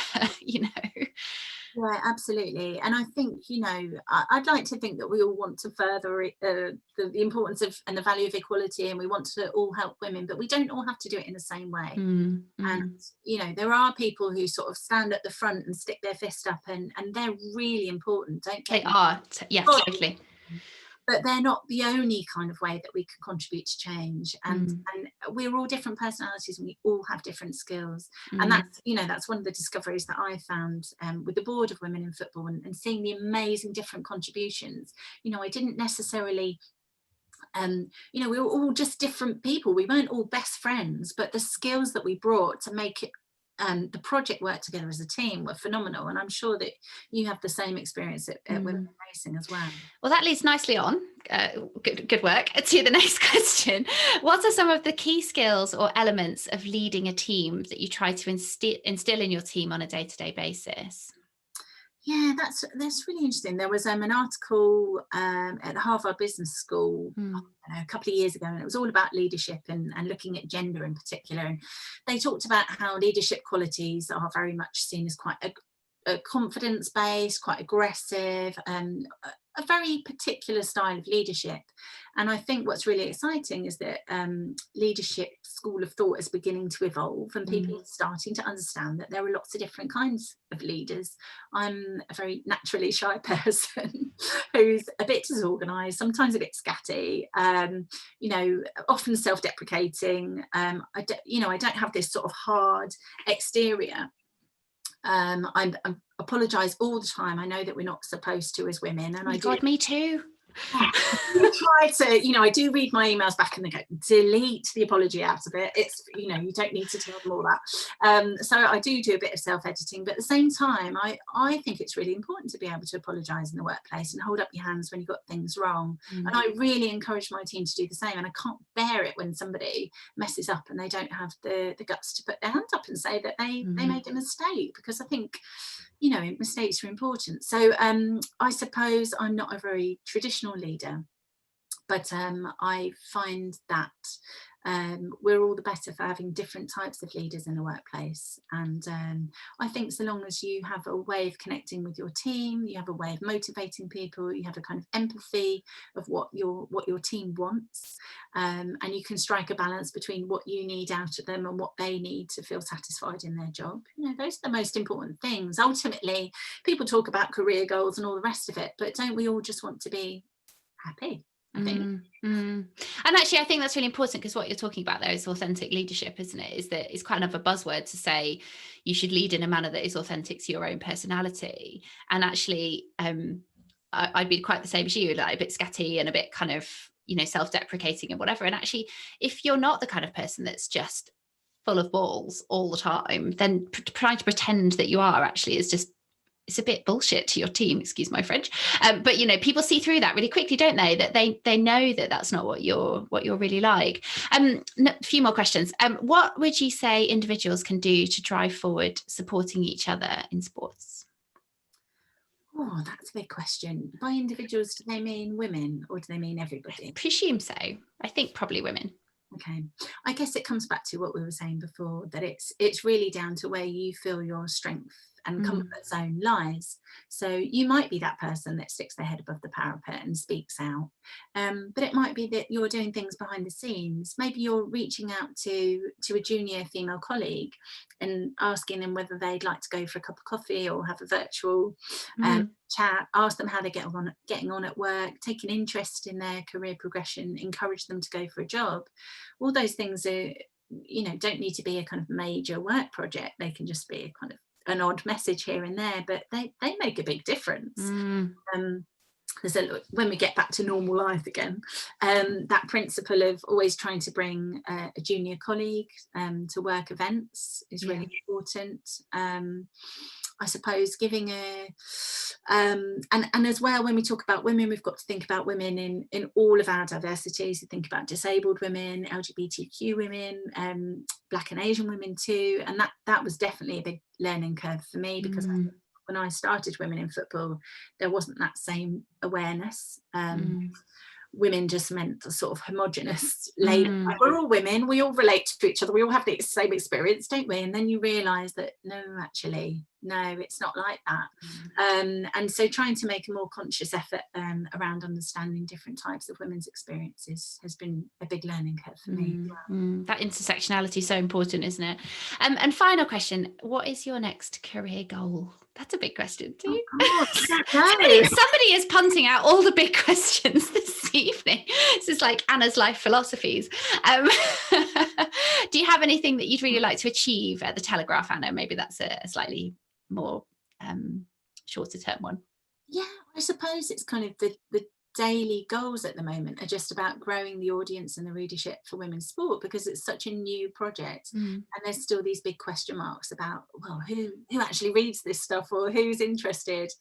Yeah, absolutely. And I think, I'd like to think that we all want to further the importance of and the value of equality, and we want to all help women, but we don't all have to do it in the same way. And there are people who sort of stand at the front and stick their fist up, and they're really important. Don't They get me are. Yeah, wrong, totally. but they're not the only kind of way that we can contribute to change. And Mm, we're all different personalities, and we all have different skills. And mm. that's one of the discoveries that I found with the board of Women in Football, and seeing the amazing different contributions. I didn't necessarily we were all just different people. We weren't all best friends, but the skills that we brought to make it the project work together as a team were phenomenal. And I'm sure that you have the same experience at Women Racing as well. Well, that leads nicely on. Good work. To the next question. What are some of the key skills or elements of leading a team that you try to instill in your team on a day-to-day basis? Yeah, that's really interesting. There was an article at the Harvard Business School a couple of years ago, and it was all about leadership and looking at gender in particular. And they talked about how leadership qualities are very much seen as quite a confidence-based, quite aggressive, a very particular style of leadership. And I think what's really exciting is that leadership school of thought is beginning to evolve, and people are starting to understand that there are lots of different kinds of leaders. I'm a very naturally shy person who's a bit disorganized, sometimes a bit scatty, often self-deprecating. I don't have this sort of hard exterior. I apologise all the time. I know that we're not supposed to as women, and Oh my God, me too. I try to, I do read my emails back and they go, delete the apology out of it. It's, you don't need to tell them all that. So I do a bit of self-editing, but at the same time, I think it's really important to be able to apologise in the workplace and hold up your hands when you've got things wrong. And I really encourage my team to do the same. And I can't bear it when somebody messes up and they don't have the guts to put their hand up and say that they made a mistake, because I think, mistakes are important. So I suppose I'm not a very traditional leader, but I find that we're all the better for having different types of leaders in the workplace. And I think so long as you have a way of connecting with your team, you have a way of motivating people, you have a kind of empathy of what your team wants, and you can strike a balance between what you need out of them and what they need to feel satisfied in their job. Those are the most important things. Ultimately, people talk about career goals and all the rest of it, but don't we all just want to be happy? I think. And actually, I think that's really important, because what you're talking about there is authentic leadership, isn't it? Is that it's kind of a buzzword to say you should lead in a manner that is authentic to your own personality. And actually, I'd be quite the same as you, like a bit scatty and a bit kind of, self-deprecating and whatever. And actually, if you're not the kind of person that's just full of balls all the time, then trying to pretend that you are actually is just, it's a bit bullshit to your team, excuse my French. But people see through that really quickly, don't they? That they know that that's not what you're really like. A few more questions. What would you say individuals can do to drive forward supporting each other in sports? Oh, that's a big question. By individuals, do they mean women or do they mean everybody? I presume so. I think probably women. Okay, I guess it comes back to what we were saying before, that it's really down to where you feel your strength and comfort zone lies. So you might be that person that sticks their head above the parapet and speaks out, but it might be that you're doing things behind the scenes. Maybe you're reaching out to a junior female colleague and asking them whether they'd like to go for a cup of coffee or have a virtual chat, ask them how they're getting on at work, take an interest in their career progression, encourage them to go for a job. All those things are, don't need to be a kind of major work project. They can just be a kind of an odd message here and there, but they make a big difference. When we get back to normal life again, that principle of always trying to bring a junior colleague to work events is really important. I suppose giving and as well, when we talk about women, we've got to think about women in all of our diversities. We think about disabled women, LGBTQ women, Black and Asian women too, and that was definitely a big learning curve for me, because when I started Women in Football, there wasn't that same awareness. Women just meant the sort of homogenous label. We're all women, we all relate to each other, we all have the same experience, don't we? And then you realise that no, actually, no, it's not like that. And so trying to make a more conscious effort around understanding different types of women's experiences has been a big learning curve for me. That intersectionality is so important, isn't it? And final question, what is your next career goal? That's a big question too. Oh, God, somebody is punting out all the big questions this evening. This is like Anna's life philosophies. Do you have anything that you'd really like to achieve at the Telegraph, Anna? Maybe that's a slightly more shorter term one. Yeah, I suppose it's kind of the daily goals at the moment are just about growing the audience and the readership for women's sport, because it's such a new project and there's still these big question marks about, well, who actually reads this stuff or who's interested,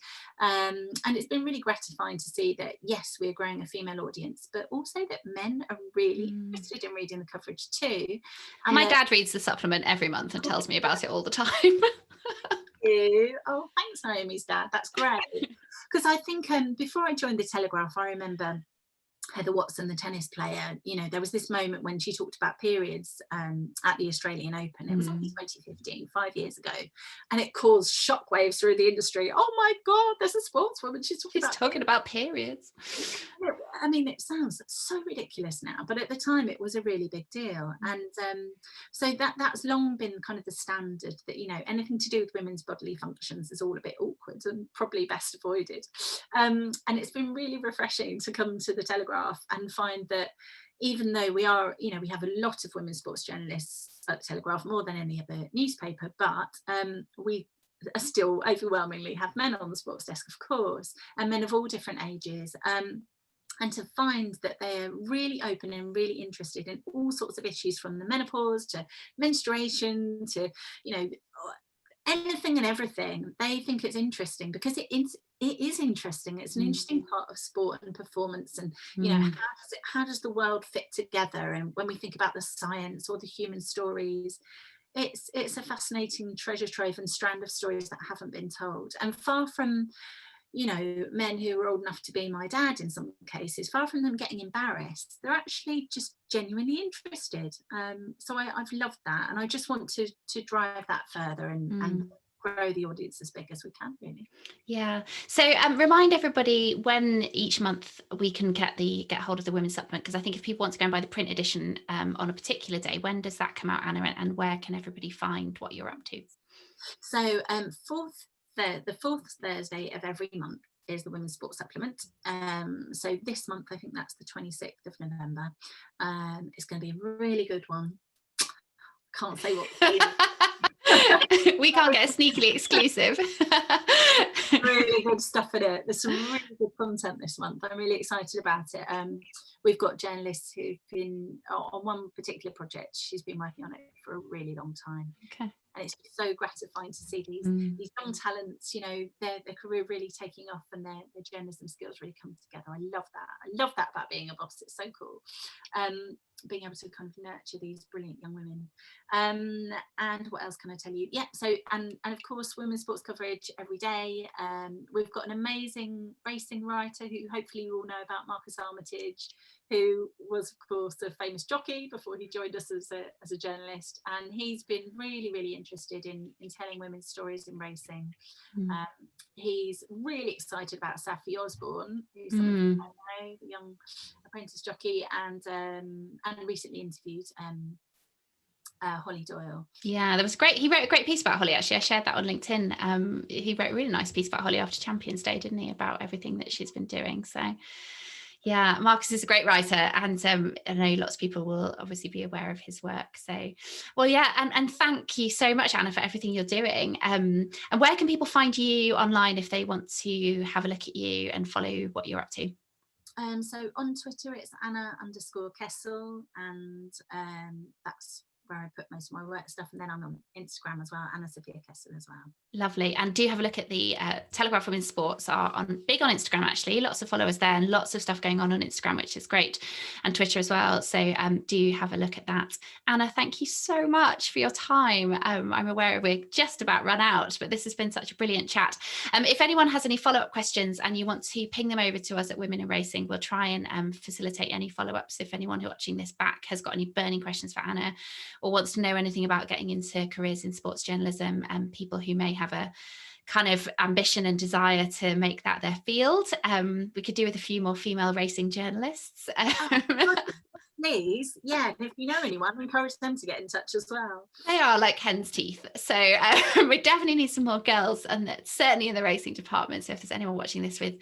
and it's been really gratifying to see that yes, we're growing a female audience, but also that men are really interested in reading the coverage too. And my dad reads the supplement every month and tells me about it all the time. Oh, thanks, Naomi's dad. That's great. Because I think before I joined the Telegraph, I remember Heather Watson, the tennis player, there was this moment when she talked about periods at the Australian Open. It was only 2015, 5 years ago, and it caused shockwaves through the industry. Oh my God, there's a sportswoman. She's talking about periods. I mean, it sounds so ridiculous now, but at the time it was a really big deal. And so that's long been kind of the standard, that, anything to do with women's bodily functions is all a bit awkward and probably best avoided. And it's been really refreshing to come to the Telegraph and find that even though we are, we have a lot of women's sports journalists at the Telegraph, more than any other newspaper, but we still overwhelmingly have men on the sports desk, of course, and men of all different ages. And to find that they're really open and really interested in all sorts of issues, from the menopause to menstruation to, anything and everything. They think it's interesting because it is interesting. It's an interesting part of sport and performance, and how does the world fit together? And when we think about the science or the human stories, it's a fascinating treasure trove and strand of stories that haven't been told. And far from men who are old enough to be my dad, in some cases, far from them getting embarrassed, they're actually just genuinely interested. So I've loved that, and I just want to drive that further and grow the audience as big as we can, really. Yeah. So remind everybody when each month we can get hold of the women's supplement, because I think if people want to go and buy the print edition on a particular day, when does that come out, Anna, and where can everybody find what you're up to? So the fourth Thursday of every month is the Women's Sports Supplement. So this month, I think that's the 26th of November. It's going to be a really good one. Can't say what. We can't get a sneakily exclusive. Really good stuff in it. There's some really good content this month. I'm really excited about it. We've got journalists who've been on one particular project. She's been working on it for a really long time. Okay. And it's so gratifying to see these young talents, you know, their career really taking off and their journalism skills really come together. I love that. I love that about being a boss. It's so cool. Being able to kind of nurture these brilliant young women. And what else can I tell you? Yeah, so and of course women's sports coverage every day. We've got an amazing racing writer who hopefully you all know about, Marcus Armitage, who was of course a famous jockey before he joined us as a journalist, and he's been really interested in telling women's stories in racing. He's really excited about Safi Osborne, who's some of you know, the young apprentice jockey, and recently interviewed Holly Doyle. Yeah, that was great. He wrote a great piece about Holly, actually. I shared that on LinkedIn. He wrote a really nice piece about Holly after Champions Day, didn't he, about everything that she's been doing. So yeah, Marcus is a great writer, and I know lots of people will obviously be aware of his work. So, well, yeah, and thank you so much, Anna, for everything you're doing. And where can people find you online if they want to have a look at you and follow what you're up to? So on Twitter, it's Anna_Kessel, and that's where I put most of my work stuff, and then I'm on Instagram as well, Anna Sophia Kessel as well. Lovely. And do have a look at the Telegraph Women's Sports are big on Instagram, actually. Lots of followers there and lots of stuff going on Instagram, which is great, and Twitter as well. So do have a look at that. Anna, thank you so much for your time. I'm aware we're just about run out, but this has been such a brilliant chat. If anyone has any follow-up questions and you want to ping them over to us at Women in Racing, we'll try and facilitate any follow-ups. If anyone who's watching this back has got any burning questions for Anna or wants to know anything about getting into careers in sports journalism, and people who may have a kind of ambition and desire to make that their field, we could do with a few more female racing journalists. Please, yeah, if you know anyone, encourage them to get in touch as well. They are like hen's teeth, so we definitely need some more girls, and certainly in the racing department. So if there's anyone watching this with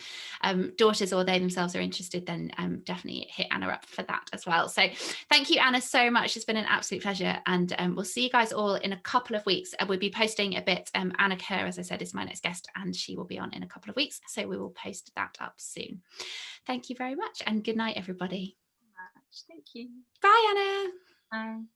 daughters, or they themselves are interested, then definitely hit Anna up for that as well. So thank you, Anna, so much. It's been an absolute pleasure, and we'll see you guys all in a couple of weeks. We'll be posting a bit. Anna Kerr, as I said, is my next guest, and she will be on in a couple of weeks, so we will post that up soon. Thank you very much, and good night, everybody. Thank you. Bye, Anna. Bye.